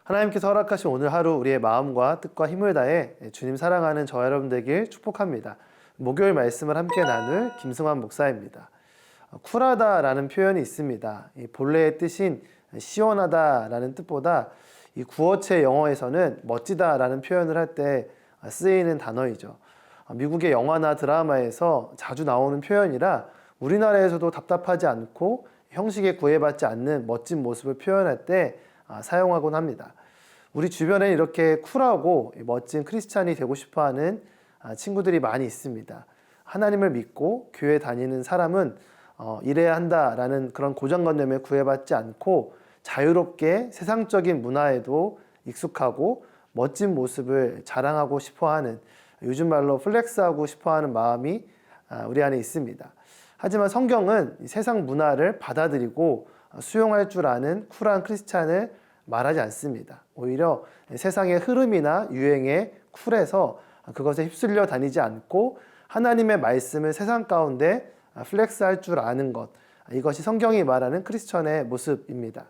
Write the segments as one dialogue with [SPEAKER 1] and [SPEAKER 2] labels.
[SPEAKER 1] 하나님께서 허락하신 오늘 하루 우리의 마음과 뜻과 힘을 다해 주님 사랑하는 저와 여러분 되길 축복합니다. 목요일 말씀을 함께 나눌 김승환 목사입니다. 쿨하다라는 표현이 있습니다. 이 본래의 뜻인 시원하다라는 뜻보다 이 구어체 영어에서는 멋지다라는 표현을 할 때 쓰이는 단어이죠. 미국의 영화나 드라마에서 자주 나오는 표현이라 우리나라에서도 답답하지 않고 형식에 구애받지 않는 멋진 모습을 표현할 때 사용하곤 합니다. 우리 주변에 이렇게 쿨하고 멋진 크리스찬이 되고 싶어하는 친구들이 많이 있습니다. 하나님을 믿고 교회 다니는 사람은 이래야 한다라는 그런 고정관념에 구애받지 않고 자유롭게 세상적인 문화에도 익숙하고 멋진 모습을 자랑하고 싶어하는, 요즘 말로 플렉스하고 싶어하는 마음이 우리 안에 있습니다. 하지만 성경은 세상 문화를 받아들이고 수용할 줄 아는 쿨한 크리스찬을 말하지 않습니다. 오히려 세상의 흐름이나 유행에 쿨해서 그것에 휩쓸려 다니지 않고 하나님의 말씀을 세상 가운데 플렉스할 줄 아는 것, 이것이 성경이 말하는 크리스천의 모습입니다.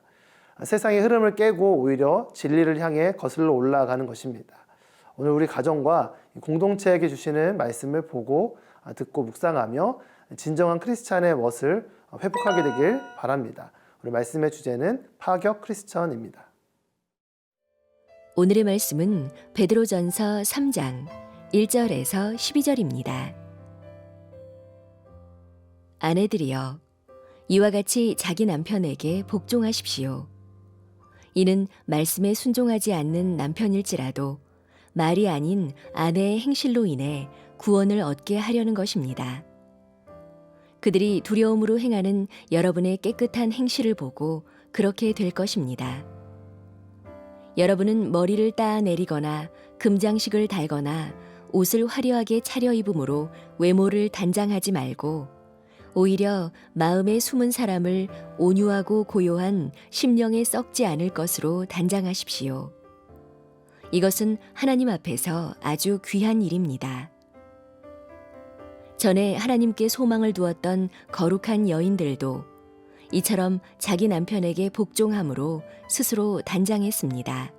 [SPEAKER 1] 세상의 흐름을 깨고 오히려 진리를 향해 거슬러 올라가는 것입니다. 오늘 우리 가정과 공동체에게 주시는 말씀을 보고 듣고 묵상하며 진정한 크리스찬의 멋을 회복하게 되길 바랍니다. 오늘 말씀의 주제는 파격 크리스천입니다.
[SPEAKER 2] 오늘의 말씀은 베드로전서 3장 1절에서 12절입니다. 아내들이여, 이와 같이 자기 남편에게 복종하십시오. 이는 말씀에 순종하지 않는 남편일지라도 말이 아닌 아내의 행실로 인해 구원을 얻게 하려는 것입니다. 그들이 두려움으로 행하는 여러분의 깨끗한 행실을 보고 그렇게 될 것입니다. 여러분은 머리를 따내리거나 금장식을 달거나 옷을 화려하게 차려입음으로 외모를 단장하지 말고 오히려 마음에 숨은 사람을 온유하고 고요한 심령에 썩지 않을 것으로 단장하십시오. 이것은 하나님 앞에서 아주 귀한 일입니다. 전에 하나님께 소망을 두었던 거룩한 여인들도 이처럼 자기 남편에게 복종함으로 스스로 단장했습니다.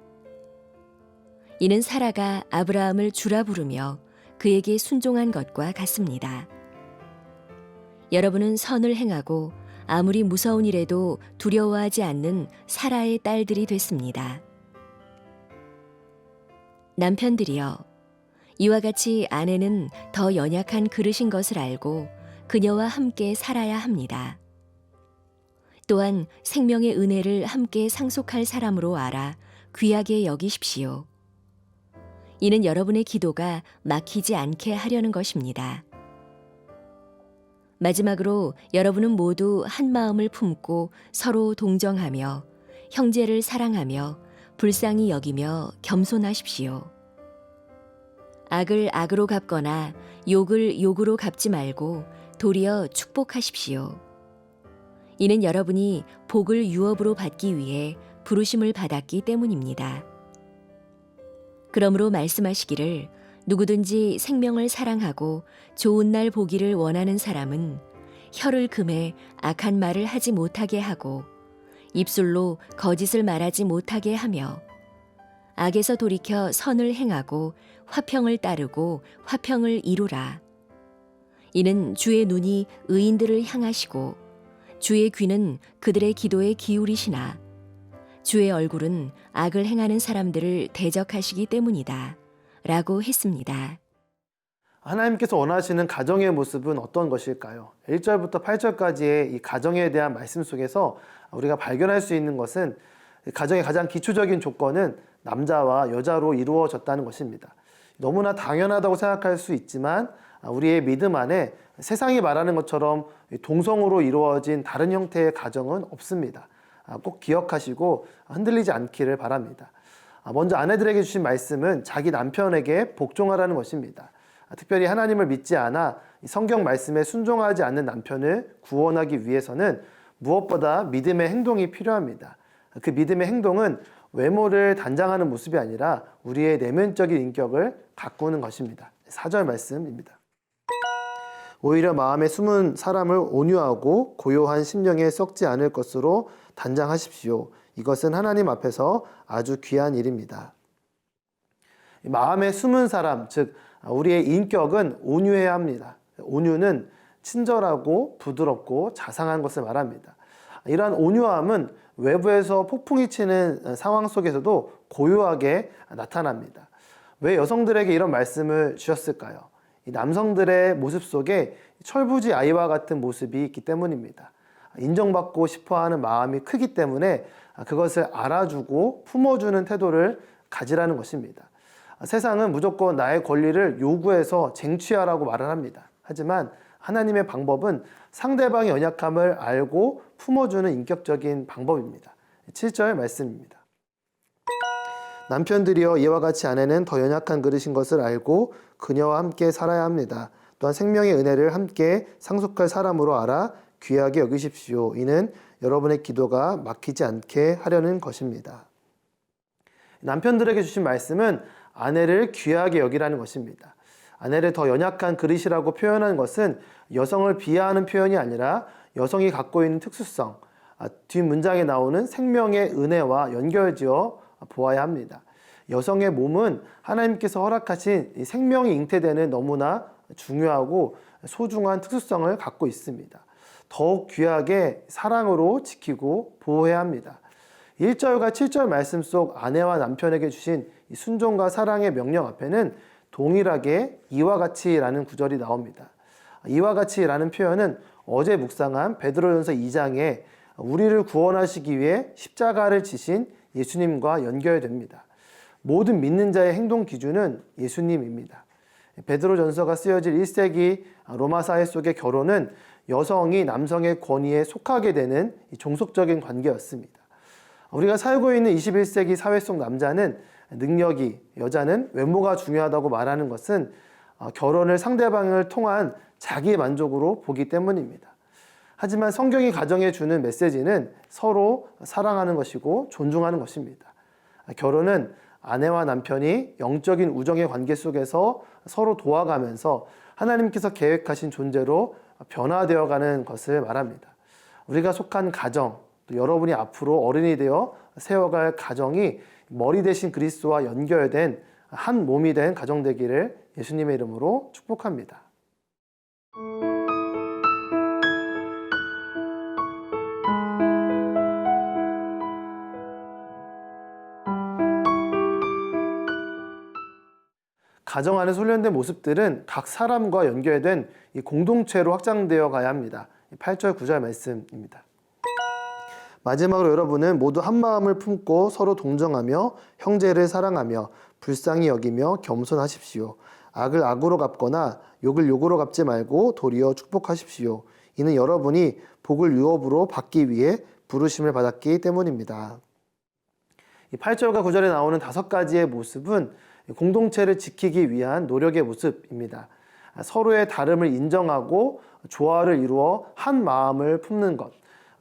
[SPEAKER 2] 이는 사라가 아브라함을 주라 부르며 그에게 순종한 것과 같습니다. 여러분은 선을 행하고 아무리 무서운 일에도 두려워하지 않는 사라의 딸들이 됐습니다. 남편들이여, 이와 같이 아내는 더 연약한 그릇인 것을 알고 그녀와 함께 살아야 합니다. 또한 생명의 은혜를 함께 상속할 사람으로 알아 귀하게 여기십시오. 이는 여러분의 기도가 막히지 않게 하려는 것입니다. 마지막으로 여러분은 모두 한 마음을 품고 서로 동정하며 형제를 사랑하며 불쌍히 여기며 겸손하십시오. 악을 악으로 갚거나 욕을 욕으로 갚지 말고 도리어 축복하십시오. 이는 여러분이 복을 유업으로 받기 위해 부르심을 받았기 때문입니다. 그러므로 말씀하시기를 누구든지 생명을 사랑하고 좋은 날 보기를 원하는 사람은 혀를 금해 악한 말을 하지 못하게 하고 입술로 거짓을 말하지 못하게 하며 악에서 돌이켜 선을 행하고 화평을 따르고 화평을 이루라. 이는 주의 눈이 의인들을 향하시고 주의 귀는 그들의 기도에 기울이시나 주의 얼굴은 악을 행하는 사람들을 대적하시기 때문이다. 라고 했습니다.
[SPEAKER 1] 하나님께서 원하시는 가정의 모습은 어떤 것일까요? 1절부터 8절까지의 이 가정에 대한 말씀 속에서 우리가 발견할 수 있는 것은 가정의 가장 기초적인 조건은 남자와 여자로 이루어졌다는 것입니다. 너무나 당연하다고 생각할 수 있지만 우리의 믿음 안에 세상이 말하는 것처럼 동성으로 이루어진 다른 형태의 가정은 없습니다. 꼭 기억하시고 흔들리지 않기를 바랍니다. 먼저 아내들에게 주신 말씀은 자기 남편에게 복종하라는 것입니다. 특별히 하나님을 믿지 않아 성경 말씀에 순종하지 않는 남편을 구원하기 위해서는 무엇보다 믿음의 행동이 필요합니다. 그 믿음의 행동은 외모를 단장하는 모습이 아니라 우리의 내면적인 인격을 가꾸는 것입니다. 4절 말씀입니다. 오히려 마음에 숨은 사람을 온유하고 고요한 심령에 썩지 않을 것으로 단장하십시오. 이것은 하나님 앞에서 아주 귀한 일입니다. 마음에 숨은 사람, 즉 우리의 인격은 온유해야 합니다. 온유는 친절하고 부드럽고 자상한 것을 말합니다. 이러한 온유함은 외부에서 폭풍이 치는 상황 속에서도 고요하게 나타납니다. 왜 여성들에게 이런 말씀을 주셨을까요? 이 남성들의 모습 속에 철부지 아이와 같은 모습이 있기 때문입니다. 인정받고 싶어하는 마음이 크기 때문에 그것을 알아주고 품어주는 태도를 가지라는 것입니다. 세상은 무조건 나의 권리를 요구해서 쟁취하라고 말을 합니다. 하지만 하나님의 방법은 상대방의 연약함을 알고 품어주는 인격적인 방법입니다. 7절 말씀입니다. 남편들이여 이와 같이 아내는 더 연약한 그릇인 것을 알고 그녀와 함께 살아야 합니다. 또한 생명의 은혜를 함께 상속할 사람으로 알아 귀하게 여기십시오. 이는 여러분의 기도가 막히지 않게 하려는 것입니다. 남편들에게 주신 말씀은 아내를 귀하게 여기라는 것입니다. 아내를 더 연약한 그릇이라고 표현한 것은 여성을 비하하는 표현이 아니라 여성이 갖고 있는 특수성, 뒷문장에 나오는 생명의 은혜와 연결지어 보아야 합니다. 여성의 몸은 하나님께서 허락하신 생명이 잉태되는 너무나 중요하고 소중한 특수성을 갖고 있습니다. 더욱 귀하게 사랑으로 지키고 보호해야 합니다. 1절과 7절 말씀 속 아내와 남편에게 주신 순종과 사랑의 명령 앞에는 동일하게 이와 같이라는 구절이 나옵니다. 이와 같이라는 표현은 어제 묵상한 베드로전서 2장에 우리를 구원하시기 위해 십자가를 지신 예수님과 연결됩니다. 모든 믿는 자의 행동 기준은 예수님입니다. 베드로전서가 쓰여질 1세기 로마 사회 속의 결혼은 여성이 남성의 권위에 속하게 되는 종속적인 관계였습니다. 우리가 살고 있는 21세기 사회 속 남자는 능력이, 여자는 외모가 중요하다고 말하는 것은 결혼을 상대방을 통한 자기 만족으로 보기 때문입니다. 하지만 성경이 가정에 주는 메시지는 서로 사랑하는 것이고 존중하는 것입니다. 결혼은 아내와 남편이 영적인 우정의 관계 속에서 서로 도와가면서 하나님께서 계획하신 존재로 변화되어가는 것을 말합니다. 우리가 속한 가정, 또 여러분이 앞으로 어른이 되어 세워갈 가정이 머리 대신 그리스도와 연결된 한 몸이 된 가정 되기를 예수님의 이름으로 축복합니다. 가정 안에 훈련된 모습들은 각 사람과 연결된 이 공동체로 확장되어 가야 합니다. 8절 9절 말씀입니다. 마지막으로 여러분은 모두 한 마음을 품고 서로 동정하며 형제를 사랑하며 불쌍히 여기며 겸손하십시오. 악을 악으로 갚거나 욕을 욕으로 갚지 말고 도리어 축복하십시오. 이는 여러분이 복을 유업으로 받기 위해 부르심을 받았기 때문입니다. 이 8절과 9절에 나오는 5가지의 모습은 공동체를 지키기 위한 노력의 모습입니다. 서로의 다름을 인정하고 조화를 이루어 한 마음을 품는 것,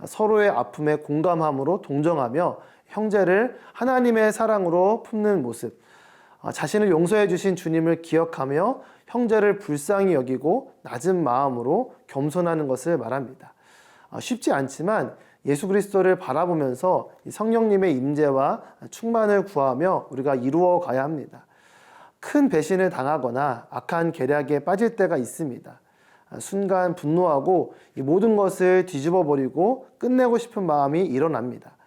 [SPEAKER 1] 서로의 아픔에 공감함으로 동정하며 형제를 하나님의 사랑으로 품는 모습, 자신을 용서해 주신 주님을 기억하며 형제를 불쌍히 여기고 낮은 마음으로 겸손하는 것을 말합니다. 쉽지 않지만 예수 그리스도를 바라보면서 성령님의 임재와 충만을 구하며 우리가 이루어 가야 합니다. 큰 배신을 당하거나 악한 계략에 빠질 때가 있습니다. 순간 분노하고 이 모든 것을 뒤집어 버리고 끝내고 싶은 마음이 일어납니다.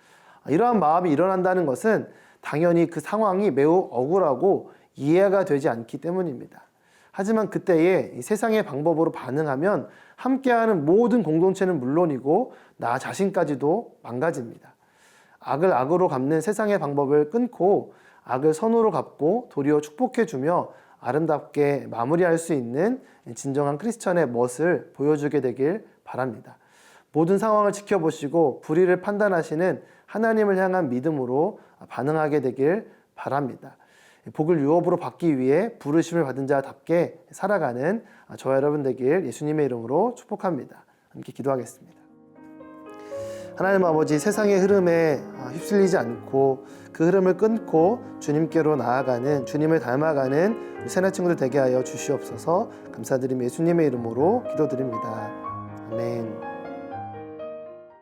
[SPEAKER 1] 이러한 마음이 일어난다는 것은 당연히 그 상황이 매우 억울하고 이해가 되지 않기 때문입니다. 하지만 그때에 이 세상의 방법으로 반응하면 함께하는 모든 공동체는 물론이고 나 자신까지도 망가집니다. 악을 악으로 갚는 세상의 방법을 끊고 악을 선으로 갚고 도리어 축복해주며 아름답게 마무리할 수 있는 진정한 크리스천의 멋을 보여주게 되길 바랍니다. 모든 상황을 지켜보시고 불의를 판단하시는 하나님을 향한 믿음으로 반응하게 되길 바랍니다. 복을 유업으로 받기 위해 부르심을 받은 자답게 살아가는 저와 여러분 되길 예수님의 이름으로 축복합니다. 함께 기도하겠습니다. 하나님 아버지, 세상의 흐름에 휩쓸리지 않고 그 흐름을 끊고 주님께로 나아가는, 주님을 닮아가는 우리 새나 친구들 되게 하여 주시옵소서. 감사드리며 예수님의 이름으로 기도드립니다. 아멘.